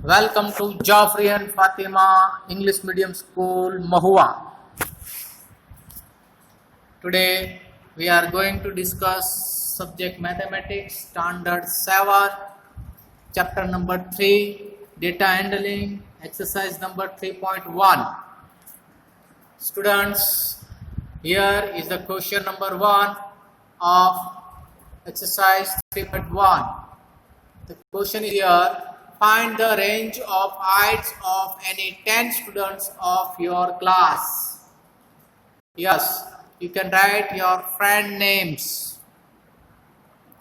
Welcome to Joffrey and Fatima English Medium School, Mahua. Today we are going to discuss subject Mathematics, Standard 7, Chapter number 3, Data Handling, Exercise number 3.1. Students, here is the question number 1 of Exercise 3.1. The question is here. Find the range of heights of any 10 students of your class. Yes, you can write your friend names,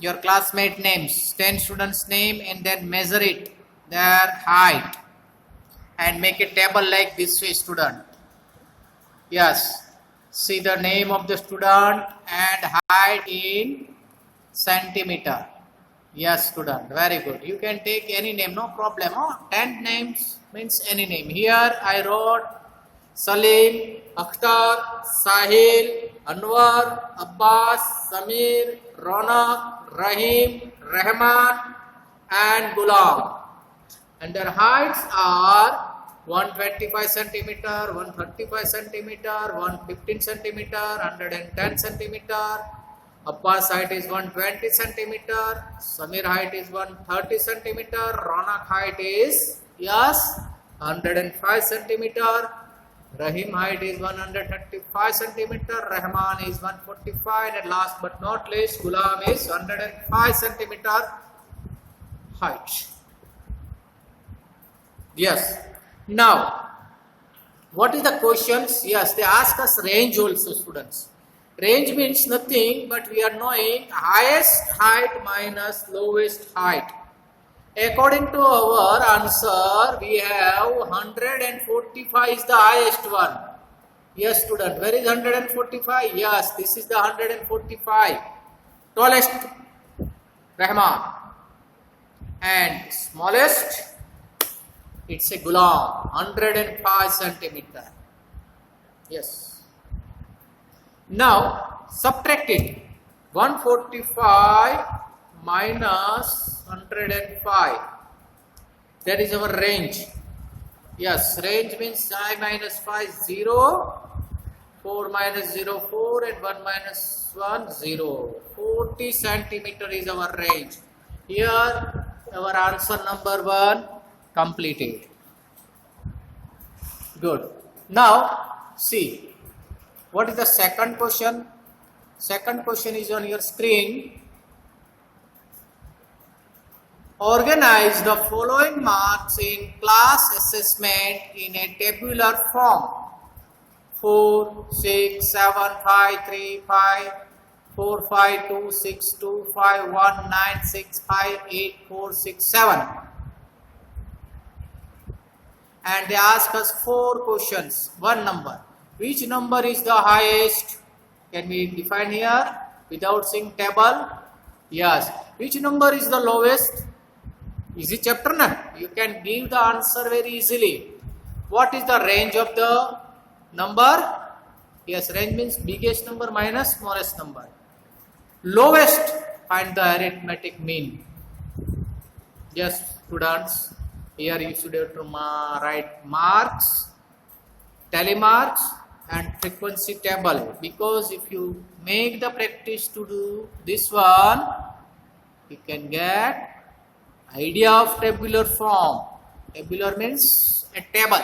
your classmate names, 10 students name, and then measure it, their height, and make a table like this way, student. Yes, see the name of the student and height in centimeter. Yes, student, very good. You can take any name, no problem. 10 names means any name. Here I wrote Salim, Akhtar, Sahil, Anwar, Abbas, Samir, Ronak, Rahim, Rahman and Gulam. And their heights are 125 centimeter, 135 centimeter, 115 centimeter, 110 centimeter. Abbas height is 120 centimeter, Samir height is 130 centimeter, Ronak height is 105 centimeter, Rahim height is 135 centimeter, Rahman is 145, and last but not least, Gulam is 105 centimeter height. Yes. Now, what is the questions? Yes, they ask us range also, students. Range means nothing, but we are knowing highest height minus lowest height. According to our answer, we have 145 is the highest one. Yes, student. Where is 145? Yes, this is the 145. Tallest, Rahman. And smallest, it's a Gulam, 105 centimeter. Yes. Now, subtract it. 145 minus 105. That is our range. Yes, range means I minus 5, 0. 4 minus 0, 4. And 1 minus 1, 0. 40 centimeter is our range. Here, our answer number 1 completed. Good. Now, see. What is the second question? Second question is on your screen. Organize the following marks in class assessment in a tabular form. 4, 6, 7, 5, 3, 5, 4, 5, 2, 6, 2, 5, 1, 9, 6, 5, 8, 4, 6, 7. And they ask us 4 questions, 1 number. Which number is the highest? Can we define here without seeing table? Yes. Which number is the lowest? Easy chapter, na? You can give the answer very easily. What is the range of the number? Yes, range means biggest number minus smallest number. Lowest, find the arithmetic mean. Yes, students. Here you should have to write marks, tally marks, and frequency table, because if you make the practice to do this one, you can get idea of tabular form. Tabular means a table.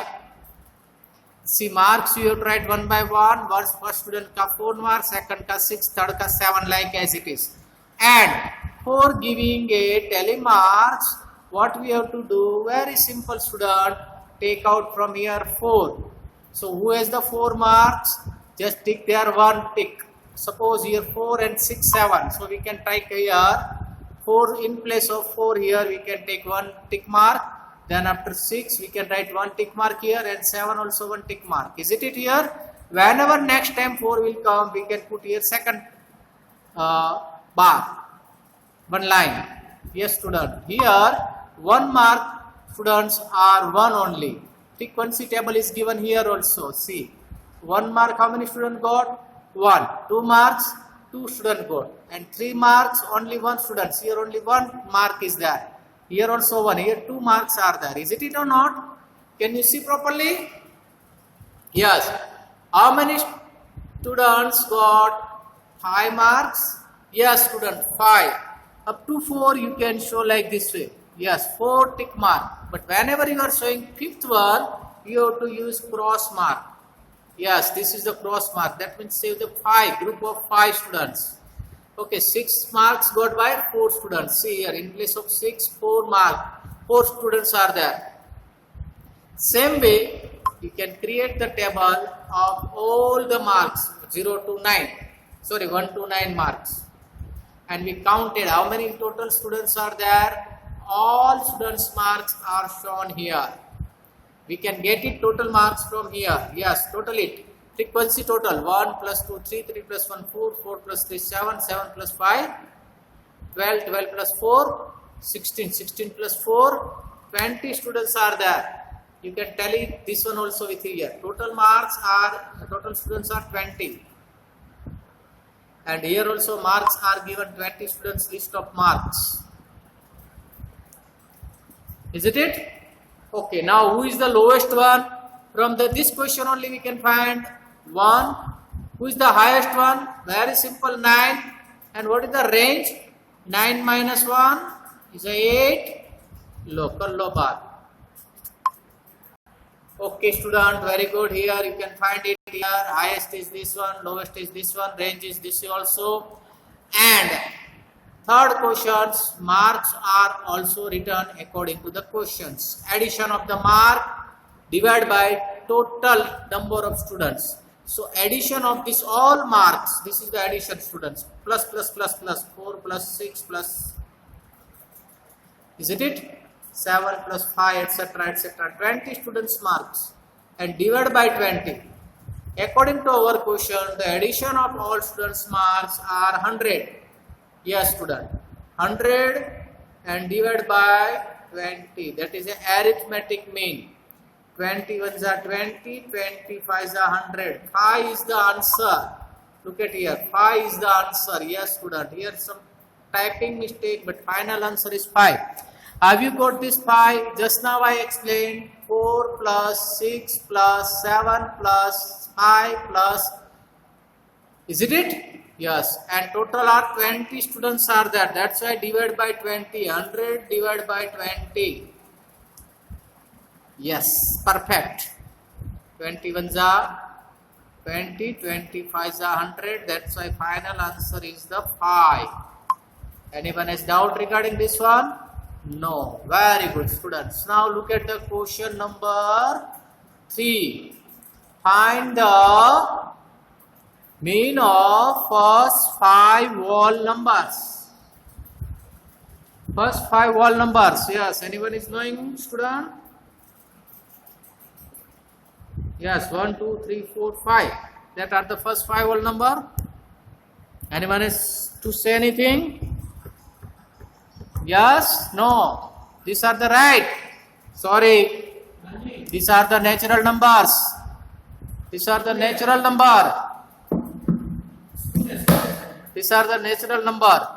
See, marks you have to write one by one. First student ka 4 marks, second ka 6, third ka 7, like as it is. And for giving a tally marks, what we have to do? Very simple, student. Take out from here 4. So, who has the 4 marks? Just tick there 1 tick. Suppose here 4 and 6, 7. So, we can take here 4 in place of 4 here. We can take 1 tick mark. Then after 6, we can write 1 tick mark here, and 7 also 1 tick mark. Isn't it here? Whenever next time 4 will come, we can put here second bar. 1 line. Yes, student. Here 1 mark students are 1 only. Frequency table is given here also. See, 1 mark, how many students got? 1. 2 marks, 2 students got. And 3 marks, only 1 student. Here only 1 mark is there. Here also 1. Here 2 marks are there. Is it or not? Can you see properly? Yes. How many students got 5 marks? Yes, student, 5. Up to 4 you can show like this way. Yes, 4 tick mark. But whenever you are showing 5th one, you have to use cross mark. Yes, this is the cross mark. That means save the 5, group of 5 students. Okay, 6 marks got by 4 students. See here, in place of 6, 4 mark. 4 students are there. Same way, you can create the table of all the marks 0 to 9. Sorry, 1 to 9 marks. And we counted how many total students are there. All students' marks are shown here. We can get it total marks from here. Yes, total it. Frequency total 1 plus 2, 3, 3 plus 1, 4, 4 plus 3, 7, 7 plus 5, 12, 12 plus 4, 16, 16 plus 4, 20 students are there. You can tell it this one also with here. Total students are 20. And here also marks are given 20 students list of marks. Isn't it? Okay, now who is the lowest one? From this question only we can find 1. Who is the highest one? Very simple, 9. And what is the range? 9 minus 1 is 8. Local low bar. Okay, student, very good. Here you can find it here. Highest is this one, lowest is this one, range is this also. And third questions, marks are also written according to the questions. Addition of the mark divided by total number of students. So addition of this all marks, this is the addition students, plus 4 plus 6 plus, isn't it? 7 plus 5 etc etc, 20 students marks and divided by 20. According to our question, the addition of all students marks are 100. Yes, student, 100 and divided by 20. That is an arithmetic mean. 20 ones are 20, 25 is 100. 5 is the answer. Look at here, 5 is the answer. Yes, student, here some typing mistake, but final answer is 5. Have you got this 5? Just now I explained 4 plus 6 plus 7 plus 5 plus, isn't it? Yes, and total are 20 students are there. That's why divide by 20. 100 divided by 20. Yes, perfect. 21s are 20, 25s are 100. That's why final answer is the 5. Anyone has doubt regarding this one? No. Very good, students. Now look at the question number 3. Find the mean of first 5 whole numbers. First 5 whole numbers. Yes, anyone is knowing, student? Yes, 1, 2, 3, 4, 5. That are the first 5 whole number. Anyone is to say anything? Yes? No? These are the right. Sorry. These are the natural numbers. These are the natural number. These are the natural number.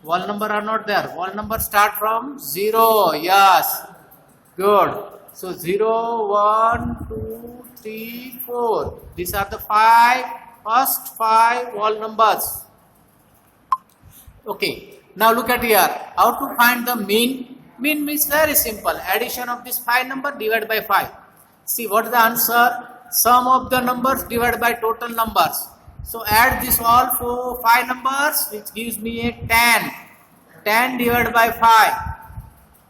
Whole number are not there. Whole number start from 0. Yes. Good. So 0, 1, 2, 3, 4. These are the first 5 whole numbers. Okay. Now look at here. How to find the mean? Mean means very simple. Addition of this 5 number divided by 5. See what is the answer? Sum of the numbers divided by total numbers. So add this all 5 numbers, which gives me a 10. 10 divided by 5.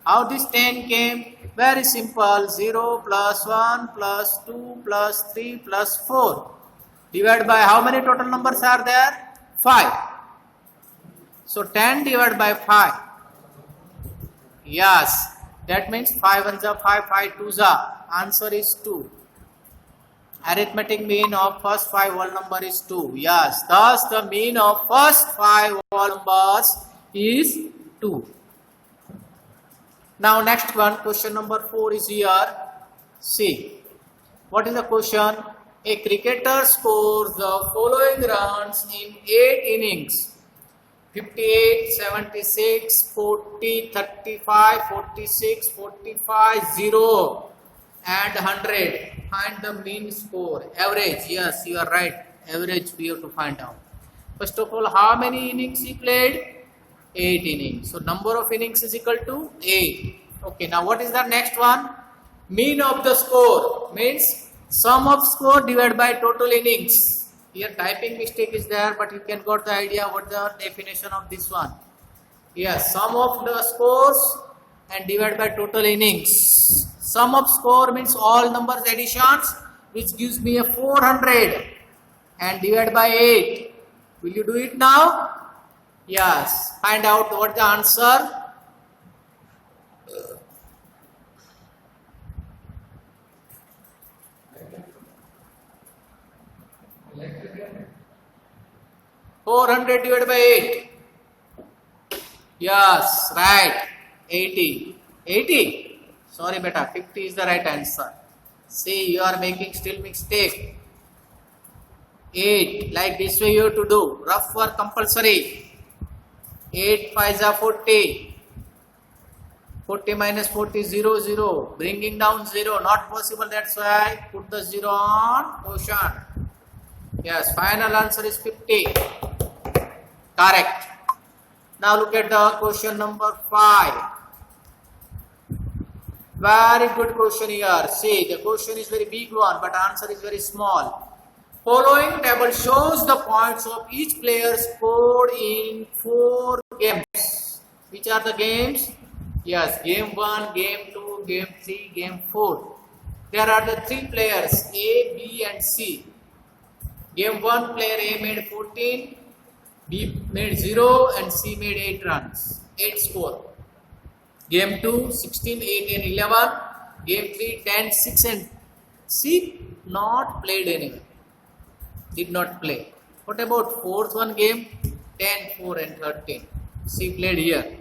How this 10 came? Very simple. 0 plus 1 plus 2 plus 3 plus 4. Divided by how many total numbers are there? 5. So 10 divided by 5. Yes. That means 5 ones are 5, 5 twos are. Answer is 2. Arithmetic mean of first 5 whole number is 2. Yes. Thus the mean of first 5 whole numbers is 2. Now next one, question number 4 is here. See. What is the question? A cricketer scores the following runs in 8 innings. 58, 76, 40, 35, 46, 45, 0 and 100. Find the mean score. Average. Yes, you are right. Average we have to find out. First of all, how many innings he played? 8 innings. So number of innings is equal to 8. Okay, now what is the next one? Mean of the score means sum of score divided by total innings. Here typing mistake is there, but you can got the idea what the definition of this one. Yes, sum of the scores and divided by total innings. Sum of score means all numbers additions, which gives me a 400 and divided by 8. Will you do it now? Yes. Find out what the answer. $400 divided by 8. Yes, right. 80. 80? Sorry beta, 50 is the right answer. See, you are making still mistake. 8. Like this way you have to do. Rough work compulsory. 8 5s are 40. 40 minus 40 is 0, 0. Bringing down 0. Not possible. That's why put the 0 on quotient. Yes, final answer is 50. Correct. Now look at the question number 5. Very good question here. See, the question is very big one, but answer is very small. Following table shows the points of each player scored in 4 games. Which are the games? Yes, game 1, game 2, game 3, game 4. There are the 3 players A, B and C. Game 1 player A made 14, B made 0 and C made 8 runs. 8 score. Game 2, 16, 8 and 11. Game 3, 10, 6 and C not played anywhere. Did not play. What about 4th one game? 10, 4 and 13. C played here.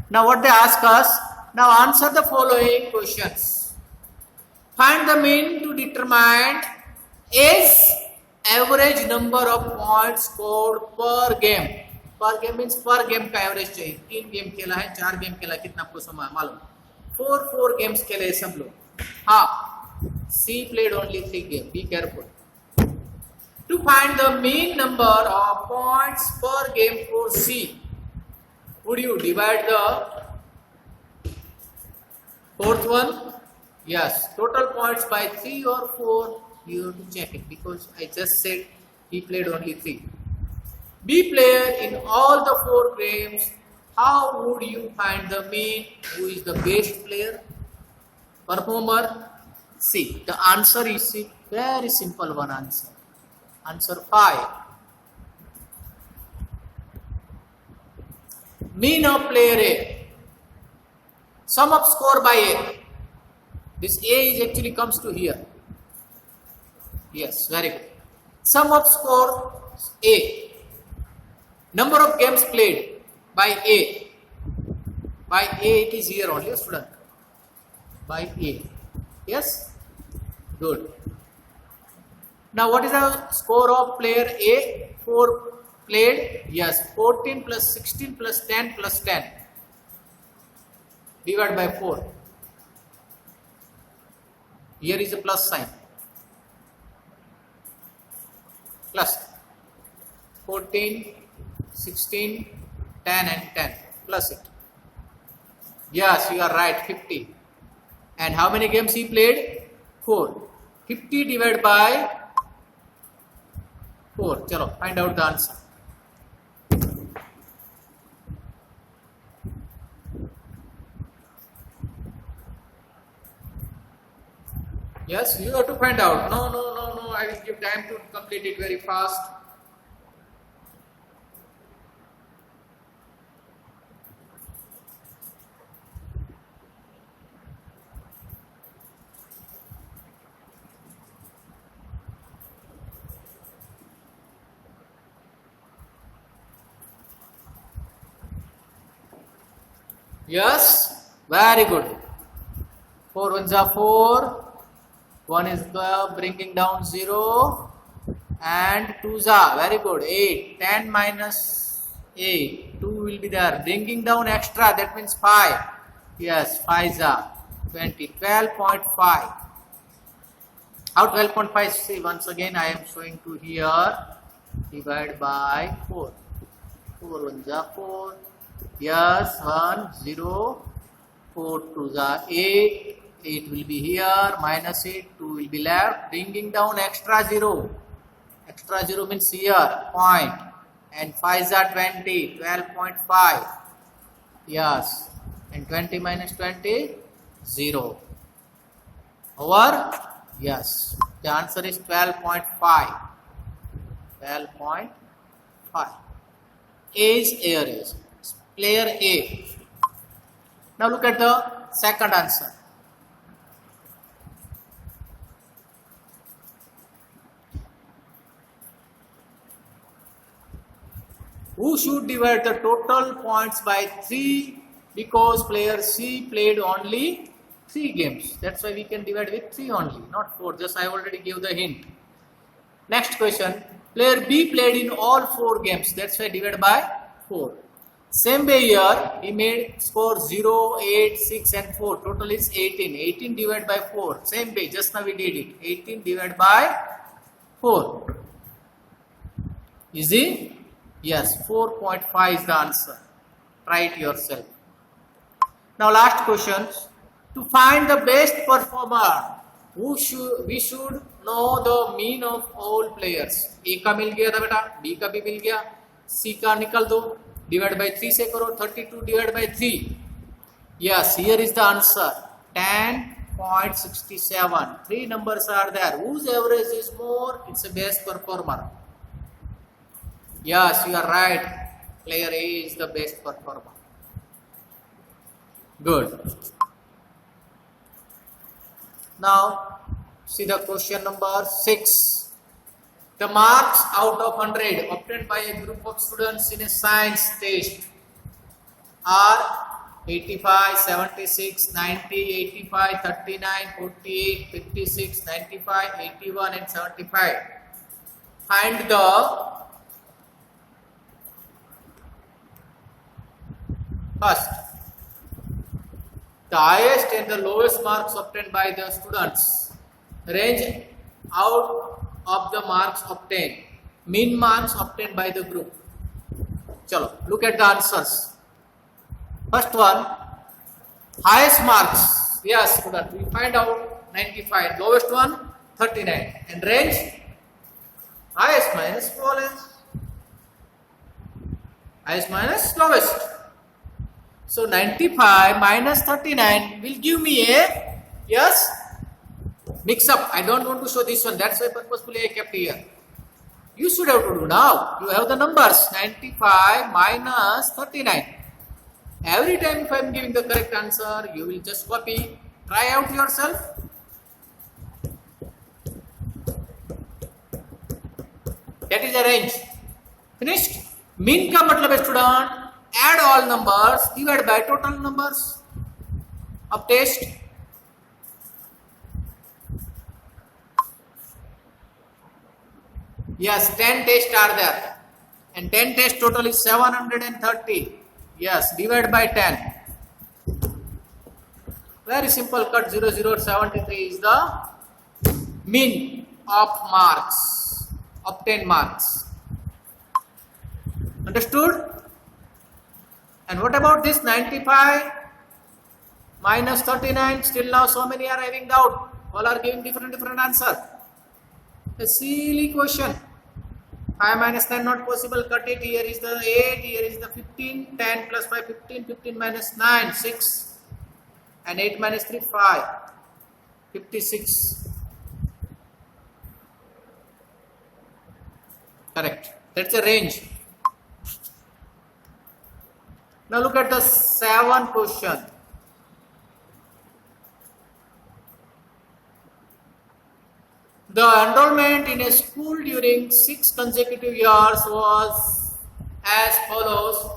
Now what they ask us? Now answer the following questions. Find the mean to determine is average number of points scored per game. Per game means per game का average चाहिए. 3 game खेला है, 4 game खेला, कितना आपको समय मालूम? 4 games खेले सब लोग. हाँ, C played only 3 games. Be careful. To find the mean number of points per game for C, would you divide the 4th one? Yes, total points by 3 or 4. You have to check it because I just said he played only 3. B player in all the 4 games. How would you find the mean? Who is the best player? Performer? C. The answer is C. Very simple one answer. Answer 5. Mean of player A. Sum of score by A. This A is actually comes to here. Yes, very good. Sum of score A. Number of games played by A. By A it is here only, student. By A. Yes? Good. Now what is the score of player A? 4 played? Yes. 14 plus 16 plus 10 plus 10. Divided by 4. Here is a plus sign. Plus 14, 16, 10 and 10. Plus it. Yes, you are right. 50. And how many games he played? 4. 50 divided by 4. Chalo, find out the answer. Yes, you have to find out. No. I will give time to complete it very fast. Yes, very good. 4 ones are 4. 1 is the bringing down 0 and 2s are very good. 8. 10 minus 8. 2 will be there. Bringing down extra, that means 5. Yes, 5 are 20. 12.5. How 12.5? See, once again I am showing to here. Divide by 4. 4 1 are 4. Yes, 1, 0. 4 2 are 8. 8 will be here. Minus 8. 2 will be left. Bringing down extra 0. Extra 0 means here. Point. And 5 are 20. 12.5. Yes. And 20 minus 20. 0. Over? Yes. The answer is 12.5. 12.5. A is air is. Player A. Now look at the second answer. Who should divide the total points by 3 because player C played only 3 games. That's why we can divide with 3 only, not 4. Just I already gave the hint. Next question. Player B played in all 4 games. That's why divide by 4. Same way here, he made score 0, 8, 6 and 4. Total is 18. 18 divided by 4. Same way, just now we did it. 18 divided by 4. Easy? Yes, 4.5 is the answer. Try it yourself. Now last question. To find the best performer, we should know the mean of all players. A का मिल गया था बेटा, B का भी मिल गया, C का निकल दो, divide by 3 से करो, 32 divided by 3. Yes, here is the answer. 10.67. 3 numbers are there. Whose average is more? It's a best performer. Yes, you are right. Player A is the best performer. Good. Now, see the question number 6. The marks out of 100 obtained by a group of students in a science test are 85, 76, 90, 85, 39, 48, 56, 95, 81 and 75. Find the first, the highest and the lowest marks obtained by the students. Range out of the marks obtained. Mean marks obtained by the group. Chalo, look at the answers. First one, highest marks. Yes, student, we find out 95. Lowest one, 39. And range, highest minus lowest. Highest minus lowest. So 95 minus 39 will give me a, yes, mix up. I don't want to show this one. That's why purposefully I kept here. You should have to do now. You have the numbers 95 minus 39. Every time if I am giving the correct answer, you will just copy. Try out yourself. That is a range. Finished? Mean का मतलब है student, add all numbers, divide by total numbers of test. Yes, 10 tests are there. And 10 test total is 730. Yes, divide by 10. Very simple cut. 0073 is the mean of marks, obtained marks. Understood? And what about this 95 minus 39? Still now so many are having doubt. All are giving different answer. A silly question. 5 minus 10 not possible. Cut it. Here is the 8. Here is the 15. 10 plus 5 15. 15 minus 9 6. And 8 minus 3 5. 56. Correct. That's a range. Now look at the 7th question. The enrollment in a school during 6 consecutive years was as follows: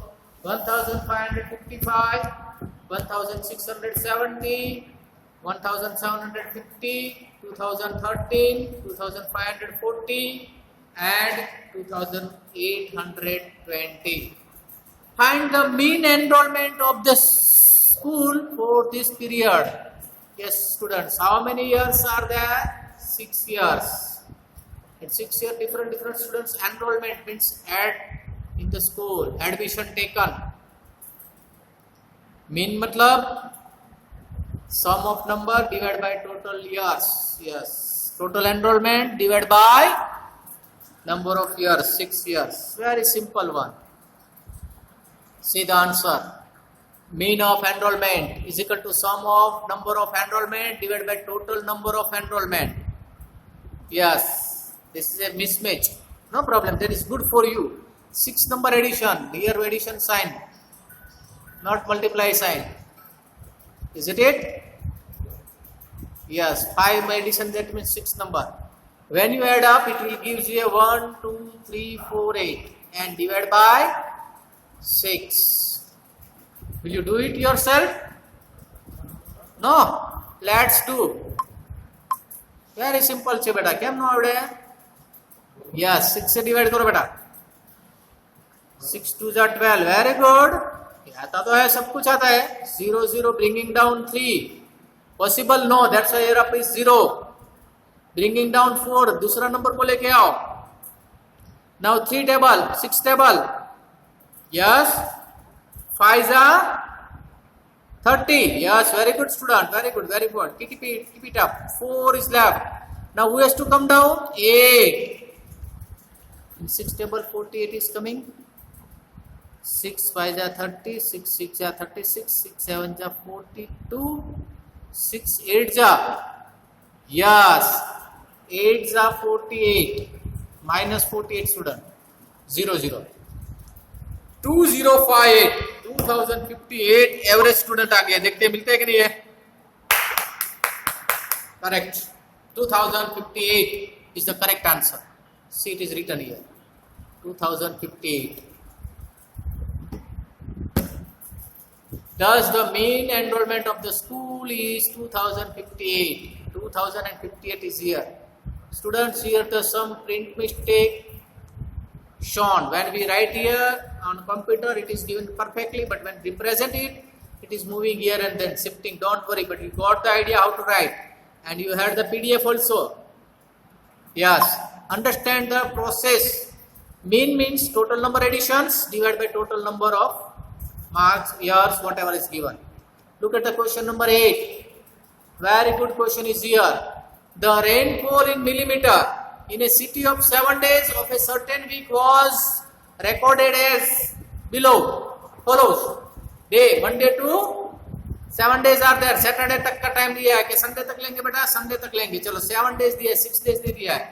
1,555, 1,670, 1,750, 2013, 2,540 and 2,820. Find the mean enrollment of the school for this period. Yes, students, how many years are there? 6 years. In 6 years, different students enrollment means add in the school, admission taken. Mean matlab sum of number divided by total years. Yes, total enrollment divided by number of years, 6 years. Very simple one. See the answer. Mean of enrollment is equal to sum of number of enrollment divided by total number of enrollment. Yes, this is a mismatch. No problem. That is good for you. 6 number addition. Here addition sign, not multiply sign. Isn't it? Yes. 5 addition, that means 6 number. When you add up, it will give you a 1, 2, 3, 4, 8 and divide by 6. Will you do it yourself? No. Let's do. Very simple છે બેટા. કેમ નો આવડે? Yes, 6 से divide करो बेटा. 6 2 जा 12. Very good. आता तो है, सब कुछ आता है. 0 0 bringing down 3. Possible? No. That's why here up is 0. Bringing down 4. दूसरा नंबर को लेके आओ. Now 3 table, 6 table. Yes. 5 are 30. Yes, very good student. Very good, very good. Keep it up. 4 is left. Now who has to come down? 8. In 6 table 48 is coming. 6 5 are 30. 6 6 are 36. 6 7 are 42. 6 8 are. Yes. 8 are 48. Minus 48 student. 0 0. 2058. 2058 average student आ गया. देखते हैं मिलते हैं कि नहीं है. Correct. 2058 is the correct answer. See, it is written here. 2058. Thus, the mean enrollment of the school is 2058. 2058 is here. Students, here the some print mistake shown. When we write here on computer, it is given perfectly, but when we present it, it is moving here and then shifting. Don't worry, but you got the idea how to write, and you had the PDF also. Yes, understand the process. Mean means total number additions divided by total number of marks, years, whatever is given. Look at the question number 8. Very good question is here. The rainfall in millimeter in a city of 7 days of a certain week was recorded as below. Follows. Day, Monday to 7 days are there. Saturday तक का time दिया है कि Sunday तक लेंगे बेटा. Sunday तक लेंगे. चलो 7 days दिया है, 6 days दे दिया है.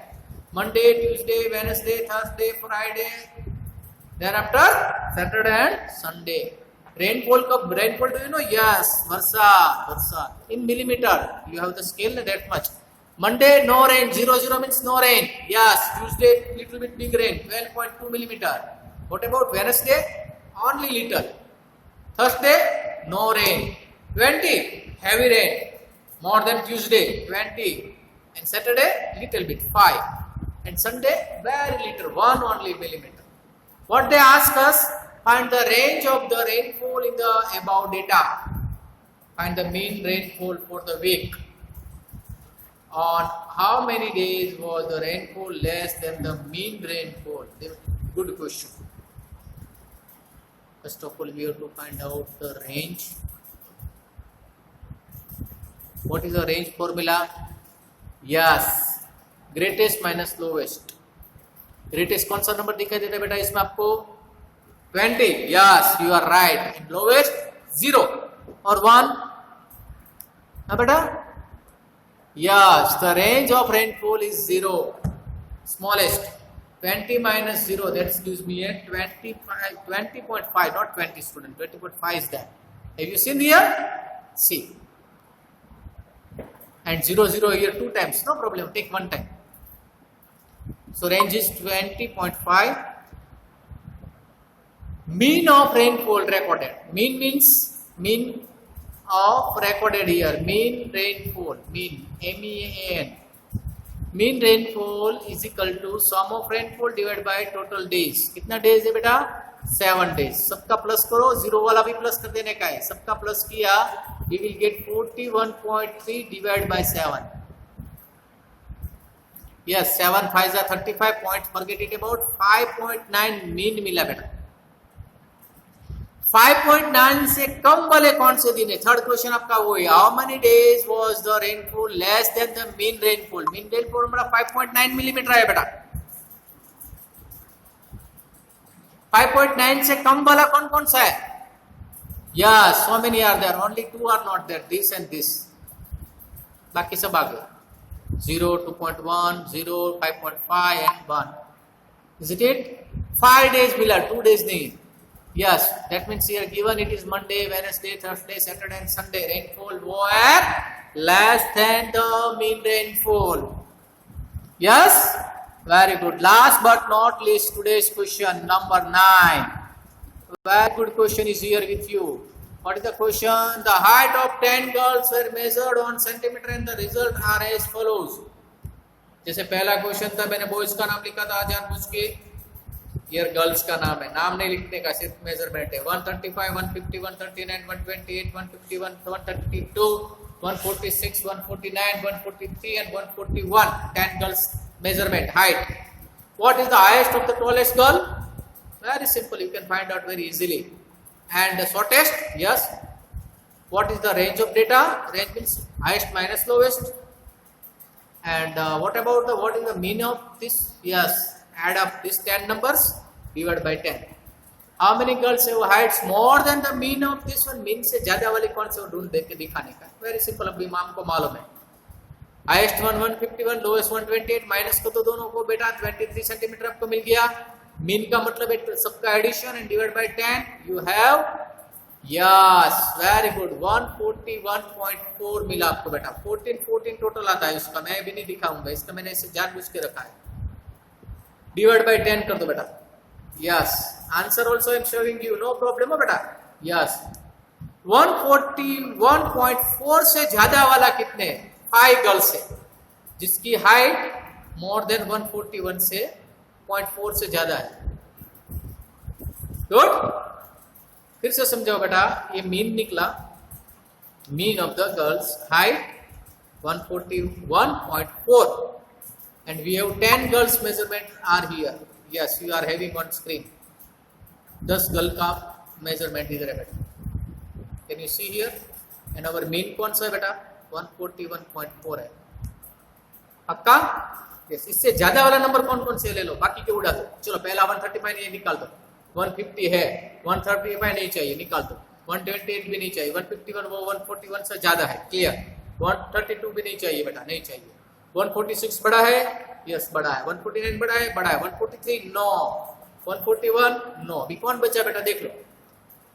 Monday, Tuesday, Wednesday, Thursday, Friday. Thereafter Saturday and Sunday. Rainfall कब? Rainfall do you know? Yes, Varsha. In millimeter. You have the scale that much. Monday, no rain. 0 0 means no rain. Yes. Tuesday, little bit big rain. 12.2 millimeter. What about Wednesday? Only little. Thursday, no rain. 20, heavy rain. More than Tuesday, 20. And Saturday, little bit, 5. And Sunday, very little, 1 only millimeter. What they ask us? Find the range of the rainfall in the above data. Find the mean rainfall for the week. On how many days was the rainfall less than the mean rainfall? Good question. First of all, we have to find out the range. What is the range formula? Yes, greatest minus lowest. Greatest कौन सा number दिखाई देता है बेटा इसमें आपको? 20. Yes, you are right. And lowest 0 or 1. हाँ बेटा? Yes, the range of rainfall is 0. Smallest. 20 minus 0, that gives me a 20.5, not 20 student. 20.5 is that. Have you seen here? See. And 0 0 here 2 times. No problem. Take 1 time. So range is 20.5. Mean of rainfall recorded. Mean means mean of recorded here. Mean rainfall. Mean. MEAN. Mean rainfall is equal to sum of rainfall divided by total days. कितना days है बेटा? 7 days. सबका plus करो, zero वाला भी plus कर देने का है. सबका प्लस किया, you will get 41.3 divided by 7. Yes, 7 5 are 35 points. Forget it about 5.9 mean मिला बेटा. 5.9 से कम वाले कौन से दिन है? थर्ड क्वेश्चन आपका वो है. How many days was the rainfall less than the mean rainfall? Mean rainfall हमारा 5.9 मिलीमीटर है बेटा. 5.9 से कम वाला कौन कौन सा है? Yes, so many are there. Only two are not there. This and this. बाकी सब आ गए. 0, 2.1, 0, 5.5 and 1. Is it? 5 days मिला, 2 days नहीं. Yes, that means here given it is Monday, Wednesday, Thursday, Saturday and Sunday. Rainfall were less than the mean rainfall. Yes? Very good. Last but not least, today's question number 9. Very good question is here with you. What is the question? The height of 10 girls were measured on centimeter and the result are as follows. जैसे पहला question था, मैंने boys का नाम लिखा था जानबूझ के. यार गर्ल्स का नाम है, नाम नहीं लिखने का, सिर्फ मेजरमेंट है. 135, 150, 139, 128, 151, 132, 146, 149, 143 and 141. 10 girls measurement height. What is the highest of the tallest girl? Very simple, you can find out very easily. And the shortest? Yes. What is the range of data? Range means highest minus lowest. And what is the mean of this? Yes. Add up these 10 numbers, divide by 10. How many girls have heights more than the mean of this one? Mean से ज्यादा वाले कौन से ढूंढ देख के दिखाने का. Very simple, अभी इमाम को मालूम है. Highest 151, lowest 128. माइनस को तो दोनों को बेटा 23 सेंटीमीटर आपको मिल गया. मीन का मतलब है सबका addition and divide by 10. You have yes very good 141.4 मिला आपको बेटा. 14 टोटल आता है उसका. मैं भी नहीं दिखाऊंगा इसका, मैंने इसे जानबूझ के रखा है. डिवाइड बाय 10 कर दो बेटा. Yes answer also I am showing you, no problem हो बेटा. यस 141.4 से ज्यादा वाला कितने? 5 गर्ल्स है जिसकी हाइट मोर देन 141 से 0.4 से ज्यादा है. गुड. फिर से समझाओ बेटा. ये मीन निकला. Mean of the girls height 141.4 and we have 10 girls measurement are here. Yes, you are having on screen 10 girl का मेजरमेंट इधर है बेटा. Can you see here? And our mean कौन सा है बेटा? 141.4 है. पक्का? यस. इससे ज्यादा वाला नंबर कौन कौन से ले लो, बाकी के उड़ा दो. चलो पहला 135 ये निकाल दो. 150 है, 135 नहीं चाहिए, निकाल दो. 128 भी नहीं चाहिए. 151 वो 141 से ज्यादा है. क्लियर? 132 भी नहीं चाहिए बेटा, नहीं चाहिए. 146 बड़ा है. यस बड़ा है. 149 बड़ा है, बड़ा है. 143 नो. 141 नो. अभी कौन बचा बेटा देख लो.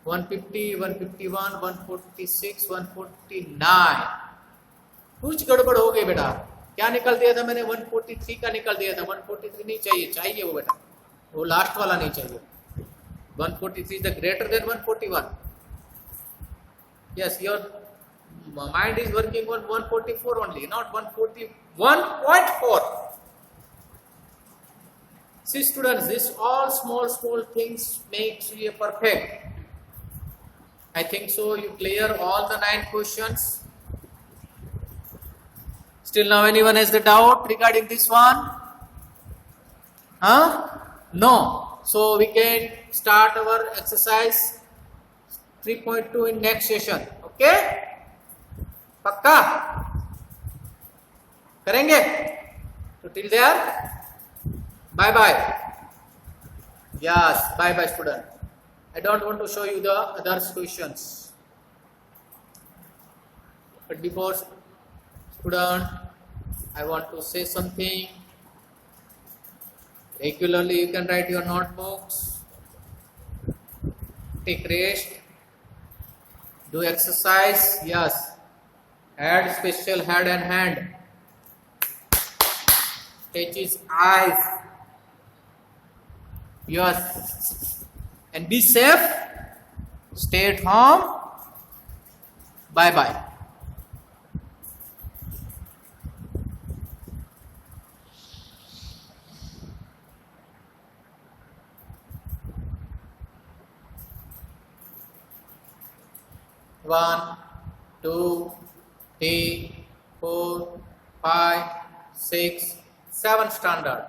150, 151, 146, 149. कुछ गड़बड़ हो गई बेटा. क्या निकल दिया था मैंने? 143 का निकल दिया था. 143 नहीं चाहिए, चाहिए वो बेटा, वो लास्ट वाला नहीं चाहिए. 143 is the greater than 141. Yes, your mind is working on 144 only, not 141.4. See students, this all small things makes you perfect. I think so. You clear all the 9 questions. Still now anyone has the doubt regarding this one? Huh? No. So we can start our exercise 3.2 in next session. Okay? पक्का करेंगे? तो till there, bye bye. Yes, bye bye student. I don't want to show you the other questions. But before student, I want to say something. Regularly you can write your notebooks. Take rest. Do exercise. Yes. Add special head and hand. Touches eyes. Yes. And be safe. Stay at home. Bye bye. 1, 2, 3, 4, 5, 6, 7 standard.